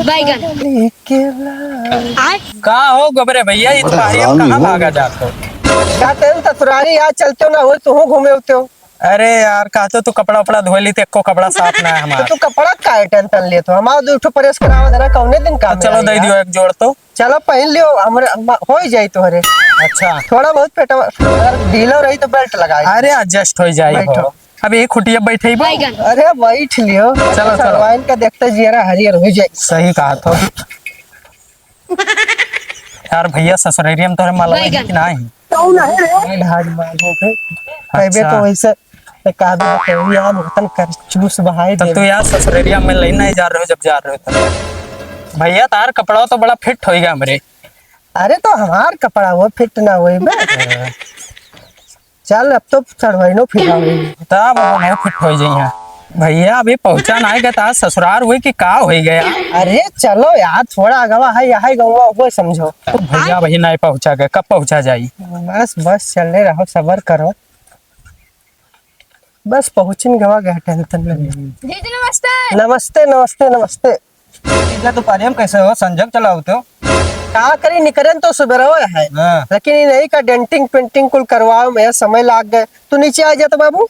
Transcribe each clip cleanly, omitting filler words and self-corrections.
बैगन का हो गोबरे भैया ये तुम्हारी हम कहाँ भागा जाते हो? जाते हैं ससुरारी आज चलते हो ना हो तो घूमे होते हो। अरे यार कहते तू कपड़ा उपड़ा धो ली तो कपड़ा साफ ना है तो हमारा। तू कपड़ा का टेंशन ले तो हमारा दूठो प्रेस करावा देना कौने दिन काम चलो दे दियो एक जोड़ तो। चलो पहन लियो हमरे हो ही जाई तोहरे। अच्छा थोड़ा बहुत पेटा अगर ढीला रही तो बेल्ट लगा। अरे एडजस्ट हो जाए बैठो। अब एक खुटिया बैठे ही बैगन अरे बैठ लियो। चलो चलो वाइन का देखते जियरा हरियर हो जाए। सही कहा तो यार भैया ससुरारिया में तोहरे मालूम है कि नहीं? तो नहीं ढाड मार हो गए कहबे तो वैसे कहबे तो यार वतन कर चूस बहाई तब दे तो यार ससुरारिया में लेने नहीं जा रहे हो जब जा रहे हो तो भैया तार कपड़ा तो बड़ा फिट होएगा हमरे। अरे तो हमार कपड़ा वो फिट ना होई बे चल अब तो चढ़वाइनो फिट होई तब नहीं फिट हो जाइए भैया अभी पहुंचा नहीं गया तार ससुराल हुई कि का हो गया। अरे चलो यार थोड़ा अगवा है यहाँ गवा वो समझो। तो भैया वही नहीं पहुंचा गए कब पहुंचा जाई? बस बस चलने रहो सबर करो बस पहुंचने गवा गया टेंशन नहीं। दीदी नमस्ते। नमस्ते नमस्ते नमस्ते। दोपहर में कैसे हो संजग चलाओ तो का करी निकरन तो सुबह है लेकिन ये नहीं का डेंटिंग पेंटिंग कुल करवाओ मैं समय लाग गए तू नीचे आ जा तो बाबू।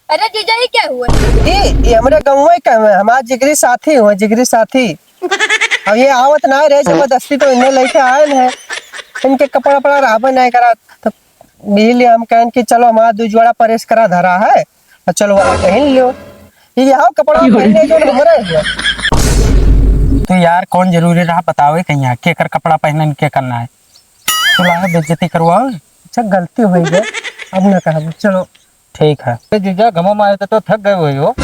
अरे जीजा ये क्या हुआ? ये हमारे गाँव का है हमारा जिगरी साथी हुआ जिगरी साथी। अब ये आवत ना रहे जबरदस्ती तो इन्हें लेके आए हैं इनके कपड़ा पड़ा राबा नहीं करा तो मिल हम कहें कि चलो हमारा दो जोड़ा परेश करा धरा है और चलो वहाँ पहन लियो ये आओ कपड़ा पहनने जो हमारे है। तो यार कौन जरूरी रहा बताओ कहीं के कर कपड़ा पहनने के करना है तो लाए बेइज्जती करवाओ। अच्छा गलती हो गई अब ना कहा चलो ठीक है। जीजा गमो में आए तो थक गए हुए हो?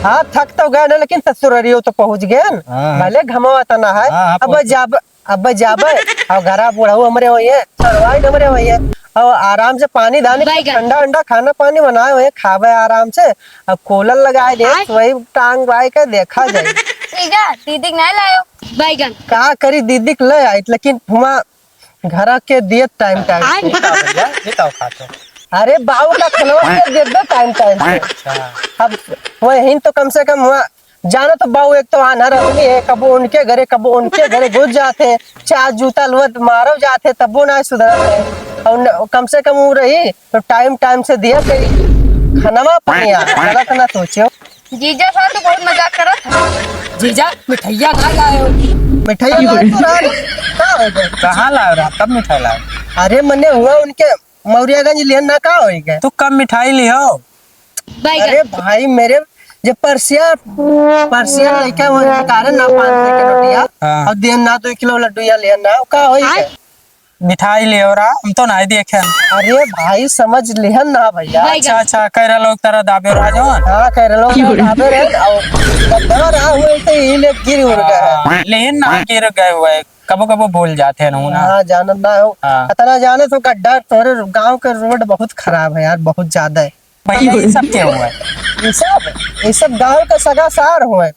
हाँ थक तो गए ना लेकिन ससुरारियो तो पहुंच गए भले घमाता ना है। अब जाबे और घरा बुढ़ाऊ हमारे वही है चरवाई हमारे वही है और आराम से पानी दानी ठंडा ठंडा खाना पानी बनाए हुए खावे आराम से अब कूलर लगाए दे वही टांग बाई के देखा जाए। जीजा दीदी नहीं लायो बैगन का करी दीदी ले आई लेकिन हुआ घर के दिए टाइम टाइम अरे बाबू का खिलौना दे दे टाइम टाइम अब वही तो कम से कम हुआ जाना तो बाबू एक तो आना रही है कबो उनके घरे घुस जाते चार जूता लुअत मारो जाते तब वो ना सुधरते और कम से कम वो रही तो टाइम टाइम से दिया करी खाना पानी गलत ना सोचो। जीजा साहब तो बहुत मजाक करत जीजा मिठाइया खा लाए हो? मिठाइया कहाँ लाए रहा कब मिठाई लाए? अरे मने हुआ उनके मौरियागंज लेन ना का हो गए तू कब मिठाई लियो? अरे भाई मेरे जब परसिया लड़का वो कारण ना 500 के रोटिया और देन ना 2 किलो लड्डू या लेन ना का होई है मिठाई लियो रहा हम तो नहीं देखे। अरे भाई समझ लिहन ना भैया। अच्छा अच्छा कह रहे लोग तेरा दाबे राजन हाँ कह रहे लोग दाबे रहे और दवा रहा हुए तो ये ले गिर उड़ गए लेकिन ना गिर गए हुए कबो कबो भूल जाते हैं ना। हाँ जानत ना हो इतना जाने तो गड्ढा तोरे गांव के रोड बहुत खराब है यार बहुत ज्यादा है भैया ये सब क्या हुआ है? ये सब गांव का सगा सार हुआ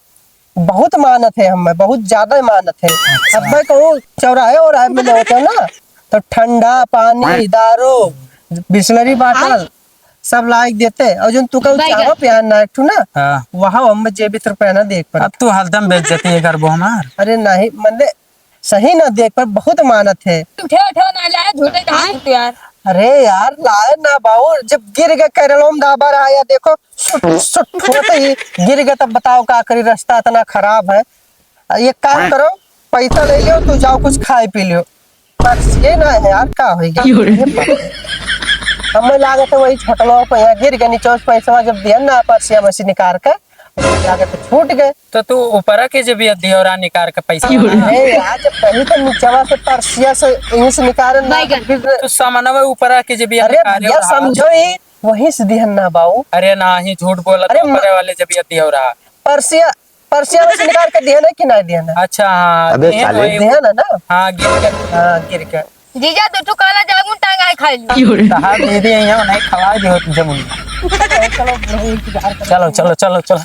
बहुत मानत है हमें बहुत ज्यादा मानत है। अब मैं कहूँ चौराहे और मिले होते ना तो ठंडा पानी दारू बिस्लरी बाटल सब लाइक देते और जो तू चाहो प्यार ना एक ना वहाँ हम जेबी रुपया ना देख पर। अब तू हरदम बेइज्जती है करबो हमार। अरे नहीं मतलब सही ना देख पर बहुत मानत है। ना लाया झूठे कहा यार। अरे यार लाए ना बाबू जब गिर गए कैरलोम दाबा रहा या देखो ही गिर गए तब बताओ का करी रास्ता इतना खराब है। ये काम करो पैसा ले लियो तू जाओ कुछ खाए पी लियो बस ये ना है यार का होगा हमें लागत है वही छोटलो पे यहाँ गिर गए नीचे पैसा जब दिया ना परसिया मसी निकाल कर लागत छूट गए तो तू ऊपर के जब दियोरा निकाल के पैसा यार जब कहीं तो नीचवा से परसिया से यहीं से निकाल तो सामानवा ऊपर के जब अरे समझो ही वही से दिहन ना बाबू। अरे ना ही झूठ बोला ऊपर वाले जब दियोरा परसिया से निकाल के दिया ना कि नहीं दिया ना। अच्छा हाँ दिया ना हाँ गिर कर जीजा तो काला जामुन टांगा खा ली कहा दीदी यहाँ नहीं खवा दे जमुन। चलो चलो चलो चलो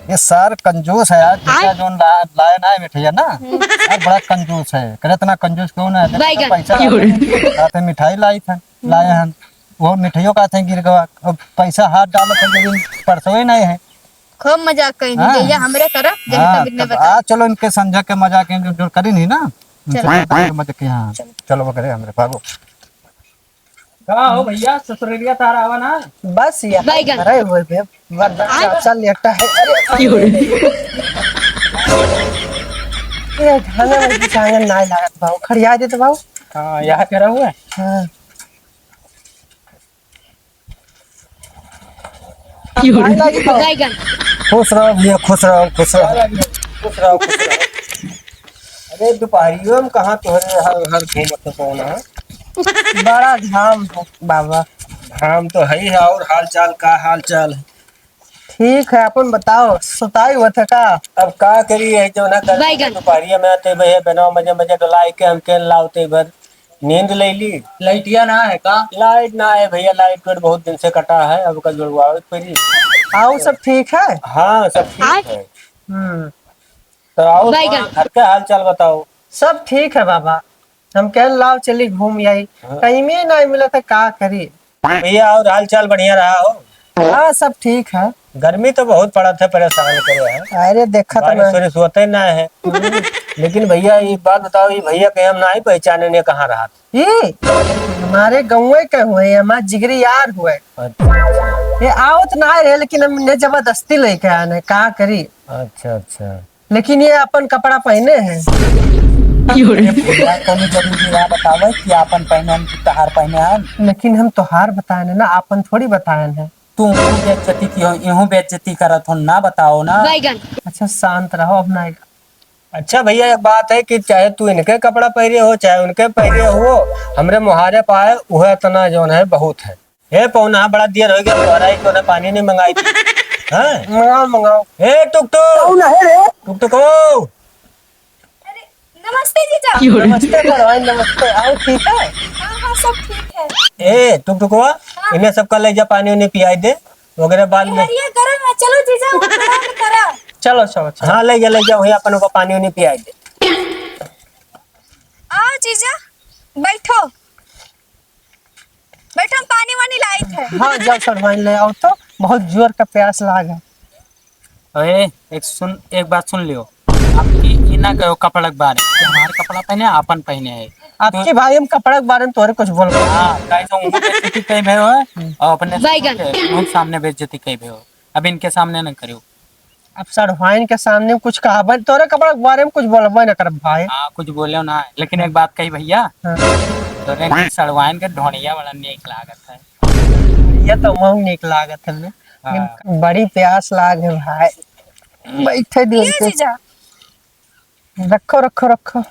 ये सर कंजूस है यार जो लाया ना है मिठाइया ना यार बड़ा कंजूस है करे इतना कंजूस क्यों ना है पैसा मिठाई लाई था लाए हैं वो मिठाइयों का थे गिर गवा पैसा हाथ डालो परसों ही नहीं है खूब मजाक करी हाँ। भैया हमरे तरफ जब हाँ, तक ने तब बता चलो इनके समझा के मजाक जो करी नहीं ना उनसे समझा के मजाक के, हाँ चलो वो करे हमरे भागो। का हो भैया ससुरेलिया तारा आवा ना। बस यार बैगन। अरे वो बे वरना चल एकटा है। ये खाना में चांगन ना लागत भाऊ खड़िया दे तो भाऊ। हाँ यहाँ करा हुआ है। हाँ बैगन। खुश रहो भैया, खुश रहो खुश रहो खुश रहो खुश रहो। अरे दोपहरियों में कहाँ तुम्हारे हर हर घूमत कौन है? बड़ा धाम है बाबा। हम तो है ही है, और हाल चाल का हाल चाल है? ठीक है अपन बताओ सुताई हुआ था का। अब का करी है जो ना कर बैगन। दोपहरिया में आते भैया बिना मजे मजे डोलाई के हम के लाते भर नींद ले ली। लाइटिया ना है का। लाइट ना है भैया, लाइट वेट बहुत दिन से कटा है, अब कल जुड़वाओ पड़ी। आओ सब ठीक है। हाँ सब ठीक है। तो आओ बैगन। घर के हाल चाल बताओ। सब ठीक है बाबा। हम कह लाओ चली घूम आई कहीं में नहीं मिला था का करी। भैया और हाल चाल बढ़िया रहा हो? हाँ सब ठीक है। गर्मी तो बहुत पड़ा था, परेशान करे है। अरे देखा तो बारिश वारिश होता ही ना है। लेकिन भैया ये बात बताओ, ये भैया के हम ना ही पहचाने ने कहाँ रहा था? ये हमारे गाँव के हुए हमारे जिगरी यार हुए। ये आवत ना रहे लेकिन हमने जबरदस्ती लेके आने का करी। अच्छा अच्छा। लेकिन ये अपन कपड़ा पहने हैं। भैया कौन जरूरी रहा बतावे कि आपन पहने हम तहार पहने हम। लेकिन हम तोहार बताए ना अपन थोड़ी बताए हैं। तू बेइज्जती की हो, यूं बेइज्जती करत हो ना, बताओ ना। बैगन। अच्छा शांत रहो अब ना। अच्छा भैया एक बात है कि चाहे तू इनके कपड़ा पहरे हो चाहे उनके पहरे हो, हमरे मुहारे पाए वह इतना जो है बहुत है। हे पौना बड़ा देर हो गया, तुम्हारा ही क्यों पानी नहीं मंगाई थी? हाँ? मंगाओ मंगाओ। हे टुक टुक टुक टुक ओ। नमस्ते जीजा। नमस्ते करवाई नमस्ते। आओ ठीक है। हाँ हाँ सब ठीक है। ए टुक टुक इन्हें सबका ले जा, पानी उन्हें पियाई दे वगैरह बाद में। ये गरम है चलो जीजा करा। चलो चलो चलो। हाँ ले जा वही अपन को पानी उन्हें पियाई दे। आओ जीजा बैठो बैठो हम पानी वानी लाई थे। हाँ जाओ सरवाइन ले आओ तो बहुत जोर का प्यास लागा। अरे एक बात सुन लियो, आपकी ये ना कहो कपड़ा के बारे कि हमारे कपड़ा पहने आपन पहने है। आपके भाई हम कपड़ा के बारे में तोरे कुछ बोल रहे हाँ कैसे उनको बेइज्जती कई भे हो और अपने बैगन। उन सामने बेइज्जती कई भे हो, अब इनके सामने न करियो। अब सरवाइन के सामने कुछ कहा तोरे कपड़ा के बारे में कुछ बोलबे ना कर भाई। हाँ कुछ बोले ना, लेकिन एक बात कही भैया, हाँ। तो सड़वाइन के ढोनिया बड़ा नेक लागत है। ये तो बहुत निक लागत है। लेकिन बड़ी प्यास लाग है भाई। बैठे दिन से जीजा रखो रखो रखो।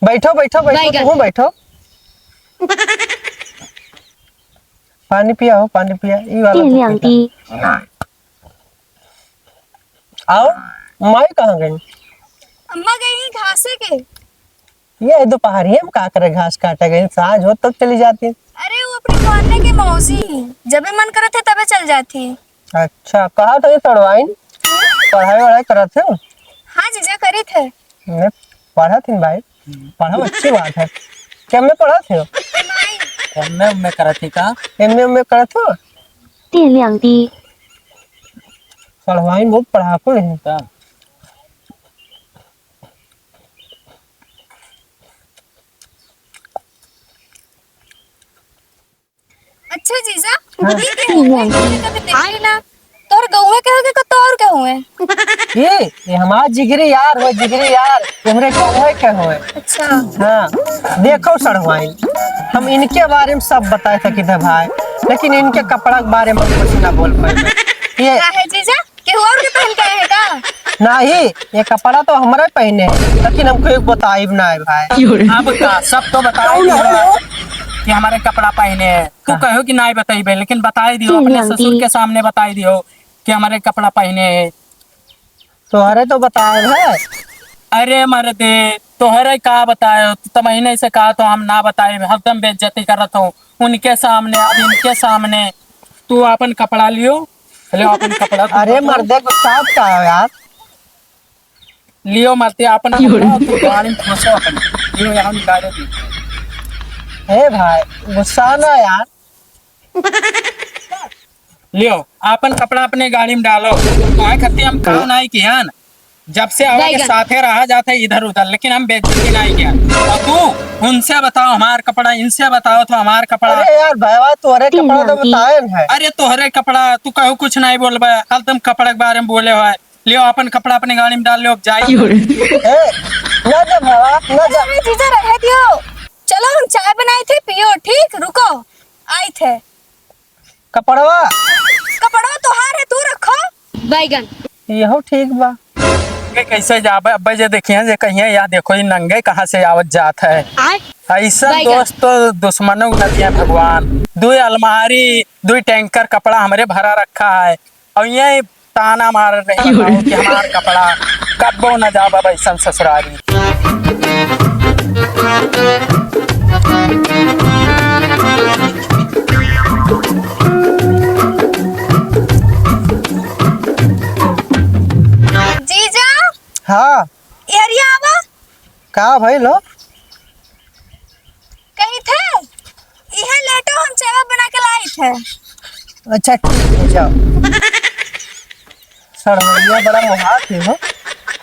बैठो बैठो बैठो बैगन। तुम बैठो। पानी पिया हो पानी पिया ई वाला तो पीता। आओ माई कहाँ गई? अम्मा गई घासे के। ये दोपहरिए में का करे घास काटे गई, साँझ हो तब चली जाती। अरे वो अपने मोहल्ले की मौसी जब भी मन करे थे तबे चल जाती। अच्छा कहा था ये सड़वाइन पढ़ाई वढ़ाई करा थे? हाँ जीजा करी थे। मैं पढ़ा थी भाई। पढ़ो अच्छी बात है। क्या मैं पढ़ा थे? मैं करा थी का एमए करा था। 电量低， सड़वाइन बहुत पढ़ाकू है। का? अच्छा जीजा ये क्या हुआ? कभी देखी ना तोर गौवे के होगे का तोर के हुए? ये हमारा जिगरी यार हो जिगरी यार हमरे कौवे के होए। अच्छा हाँ देखो सड़वाइन हम इनके बारे में सब बताए सके थे भाई, लेकिन इनके कपड़ा के बारे में कुछ ना बोल पाए। ये क्या है जीजा के और के पहन के आए हैं का? नहीं ये कपड़ा तो हमारे पहने हैं, लेकिन हमको एक बताई ना है भाई। अब का सब तो बताओ कि हमारे कपड़ा पहने हैं। तू कहो कि नहीं बताइबे, लेकिन बताई दियो अपने ससुर के सामने बताई दियो कि हमारे कपड़ा पहने है। तोहरे तो बताए है। अरे मर्दे तोहरे का बताए तो महीने से कहा तो हम ना बताए, हरदम बेइज्जती करत हो उनके सामने अब इनके सामने। तू अपन कपड़ा लियो, ले अपन कपड़ा। अरे मर्दे को साथ का है यार। लियो मत अपन कपड़ा तो गाड़ी में फंसो अपन लियो यहाँ गाड़ी दी हे भाई गुस्सा ना यार। लियो अपन कपड़ा अपने गाड़ी में डालो आए खत्ते हम काम नहीं किया ना जब से आवाज के साथे रहा जाते इधर उधर लेकिन हम बेइज्जती नहीं किया और तू उनसे बताओ हमार कपड़ा इनसे बताओ तो हमार कपड़ा अरे यार भाई तोरे कपड़ा तो बताए है। अरे तोहरे कपड़ा तू कहो कुछ नहीं बोल कल तुम कपड़े के बारे में बोले हो लियो अपन कपड़ा अपने गाड़ी में डाल लो जाइए ना जा भावा ना जा। अरे जीजा रह दियो, चलो हम चाय बनाए थे पियो, ठीक रुको आए थे। कपड़वा कपड़ा तोहार है तू रखो। बैगन यहो ठीक बा। कैसे जाबे अब्बा जे देखिए जे कहिए या देखो ये नंगे कहाँ से आवत जात है ऐसा दोस्त तो दुश्मनों नदिया भगवान। दो अलमारी 2 टैंकर कपड़ा हमारे भरा रखा है और ये ताना मार रही है कि हमारा कपड़ा कब्बो न जा बाबा ऐसा ससुरारी। जीजा हाँ यार ये आवा का भाई लो कहीं थे यह लेटो हम चाय बना के लाए थे। अच्छा ठीक है जाओ। सड़वैया बड़ा मुहा थे हो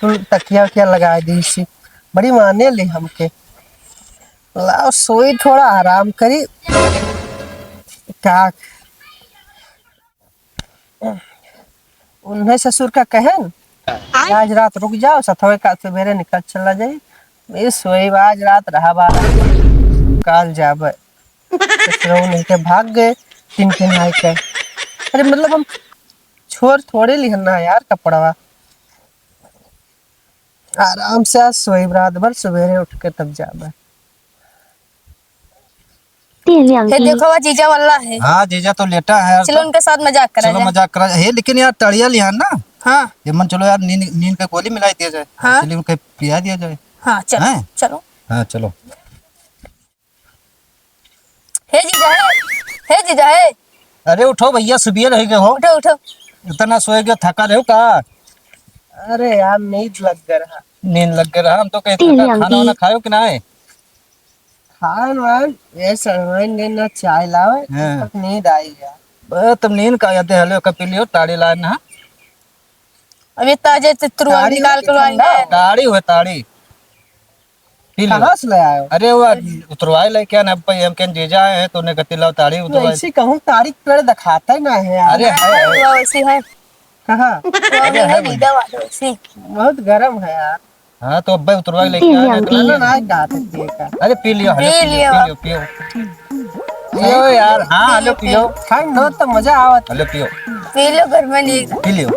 तू तकिया वकिया लगा दी सी बड़ी माने ली हमके। लाओ सोई थोड़ा आराम करी का उन्हें ससुर का कहन आज रात रुक जाओ सथवे का सवेरे निकल चला जाए। मेरी सोई आज रात रहा बारा काल जाबे नहीं के भाग गए 3 आई के। अरे मतलब हम छोड़ थोड़े लिहना यार कपड़वा आराम से आज सोई रात भर सवेरे उठ के तब जाबे। ये देखो वो जीजा वाला है। हाँ जीजा तो लेटा है यार। चलो उनके साथ मजाक करा चलो जाए। मजाक करा है लेकिन यार तड़िया लिया ना। हाँ ये मन चलो यार नींद का गोली मिलाई दिया जाए। हाँ? चलिए उनके पिया दिया जाए। हाँ चलो हैं? चलो। हाँ चलो। हे जीजा हे जीजा है। अरे उठो भैया सुबह रह गए हो उठो उठो। इतना सोए गए थका रहे हो का। अरे यार नींद लग गया। नींद लग गया हम तो कहते खाना वाना खाओ कि ना है। खान वान ये सरवाइन ने ना चाय लावे हाँ। तक नींद आई यार। तुम नींद का याद हलो का पी लियो ताड़ी लाए ना। अभी ताजे चित्रू ताड़ी निकाल कर ठंडा। लाएंगे। ताड़ी हुए ताड़ी पी लियो। कहाँ से ले आए हो? अरे वो उतरवाए ले क्या ना भाई हम कहीं जीजा आए हैं तो उन्हें गति लाओ ताड़ी उतरवाए। ऐसी कहूँ तारीख पेड़ दिखाता ही ना है यार। अरे है वो वैसी है कहाँ वो है नीदा वाला वैसी। बहुत गर्म है यार। हाँ तो अब्बा उतरवाए लेके आए हैं तो। ना ना कहा सकती है का। अरे पी लियो पी लियो। पियो पियो यार। हाँ हेलो पियो ठंड हो तो मजा आवत। हेलो पियो पी लो घर में नहीं। पी लियो।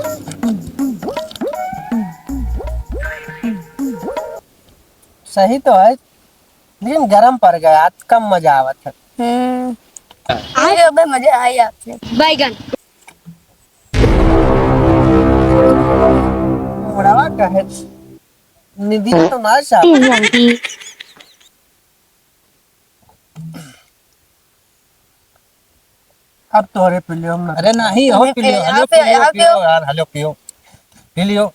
सही तो है लेकिन गर्म पड़ गया आज कम मजा आवत है। अरे अबे मजा आई आपने। बैगन बड़वा कहे निधि तो ना चाहती। अब तोरे पी लियो हम ना। अरे नहीं हो पी लियो हेलो पियो यार हेलो पियो पी लियो।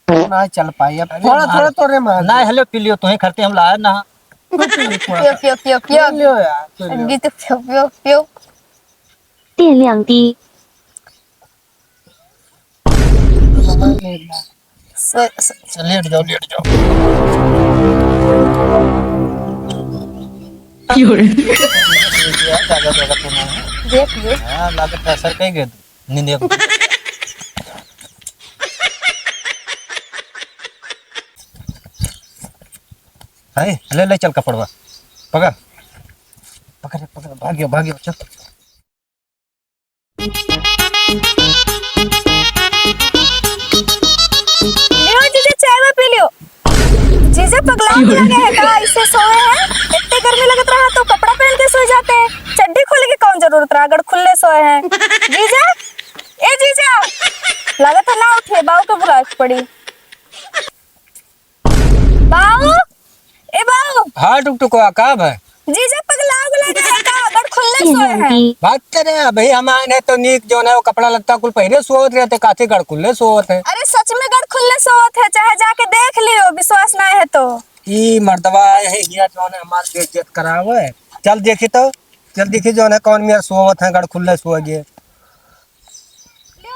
ना चल पाई अब थोड़ा थोड़ा तोरे मार ना हेलो पी लियो तुम्हें खरते हम लाए ना। पियो पियो पियो पियो लियो यार पी लियो। अंगी तो पियो पियो पियो। 电量低， लेट जाओ लेट जाओ। 有人 जागा जागा तुम्हें ये पियो। हाँ लागत पैसा कहीं गए नींद है ले ले चल कपड़वा पकड़ पकड़ पकड़ भागियो भागियो चल। लियो जीजा चाय में पी लियो। जीजा पगला लगे है का इससे सोए हैं। इतने गर्मी लगत रहा तो कपड़ा पहन के सो जाते हैं। चड्डी खोलने की कौन जरूरत रहा अगर खुले सोए हैं। जीजा ए जीजा लागत है ना उठे बाऊ को बुला पड़ी। बाऊ ए बाऊ हाँ टुक टुक का है जीजा पगला लगे है का अगर खुले 店 सोए 亮 हैं। 低， बात करे भाई हम आए हैं तो नीक जो है वो कपड़ा लगता कुल पहले सोवत रहते काथे गड़ खुले सोवत है। अरे सच में गढ़ खुले सोवत है, चाहे जाके देख लियो, विश्वास ना है तो। ई मर्दवा आए है ये जो है हमारे बेइज्जत करावे। चल देखी तो, चल देखी जो है कौन मेरा सोवत है गड़ खुले सो गए। लियो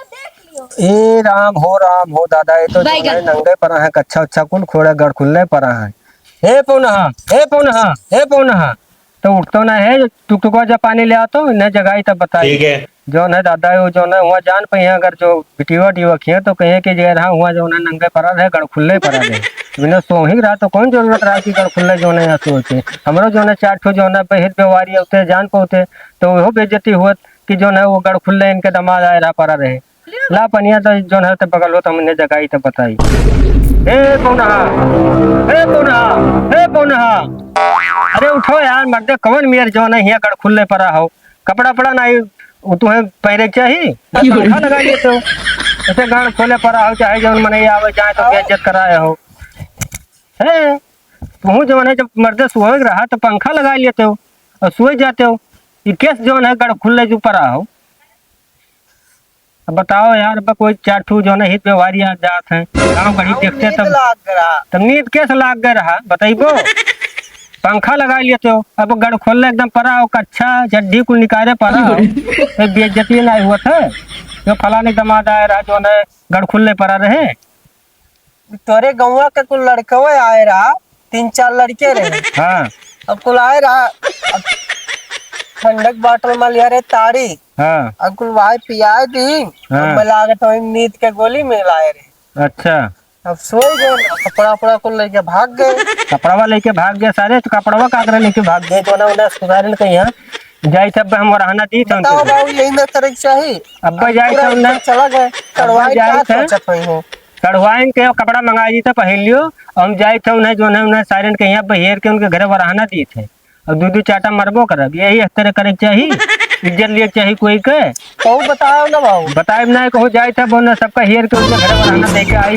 देख लियो। ए राम हो दादा, ये तो जो है नंगे परा है कच्चा अच्छा कुल खोड़ा गड़ खुले परा है। हे पौनहा, हे पौनहा, हे पौनहा, तो उठतो ना है टुकटुका जब पानी ले आतो न जगाई तब बताई। ठीक है जो है दादा वो जो है हुआ जान पे अगर जो बिटिवा टिवा किए तो कहे कि जे रहा हुआ जो है नंगे परा है गड़ खुले परा है। बिना सो ही रहा तो कौन जरूरत रहा कि गड़ खुले जो है सोचे। हमरो जो है चार ठो जो है बहित व्यवहारी होते जान पौते तो वो बेइज्जती हुआ कि जो है वो गड़ खुले इनके दमाद आए रहा परा रहे। ला पनिया तो जो है तो बगल हो तो हमने जगाई तो बताई। हे पौनहा, हे पौनहा, हे पौनहा, अरे उठो यार मर्दे कौन मेर जो है यहाँ गड़ खुले परा हो कपड़ा पड़ा नहीं वो तो है पहले चाहिए पंखा लगा लिए तो ऐसे गड़ खोले परा हो चाहे जो मन आवे जाए तो बेइज्जत कराए हो है। तू जो है जब मर्दे सोए रहा तो पंखा लगा लेते हो और सोए जाते हो। ये केस जो है गड़ खुले जो परा हो। अब बताओ यार अब कोई चार ठू जो है हित व्यवहारी जात है गाँव घड़ी देखते तब नींद कैसे लाग गए रहा बताइबो। पंखा लगा लेते हो अब गड़ खोल एकदम परा हो कच्छा चड्डी को निकाले परा हो तो बेइज्जती ना हुआ था जो फलाने दमाद आए रहा जो है गड़ खुले परा रहे। तोरे गौवा के कुल लड़के आए रहा 3-4 लड़के रहे। हाँ अब कुल आए रहा अब ठंडक बाटल में लिया रे ताड़ी। हाँ अब कुल भाई पियाए दी हाँ। लागत हो नींद के गोली में लाए रे। अच्छा अब सोए गए कपड़ा उपड़ा कुल लेके भाग गए। कपड़वा लेके भाग गया सारे तो कपड़वा कागरा लेके भाग गए तो ना उन्हें सुधारन के यहाँ जाई तब हम रहना दी थे बताओ बाबू यही ना तरह चाहिए। अब्बा जाई पूरा थे उन्हें चला गए कड़वाई जाए का थे। सोचत हुई हूँ। कढ़वाइन के कपड़ा मंगा दी था पहन लियो हम जाए थे उन्हें जो है उन्हें सायरन के यहाँ बहेर के उनके घर रहना दिए थे और दू चाटा मरबो करब यही तरह करे चाहिए इज्जत लिए चाहिए कोई के तो बताओ ना बाबू। बताए ना कहूँ जाए था बोना सबका हेर के उनके घर रहना दे के आई।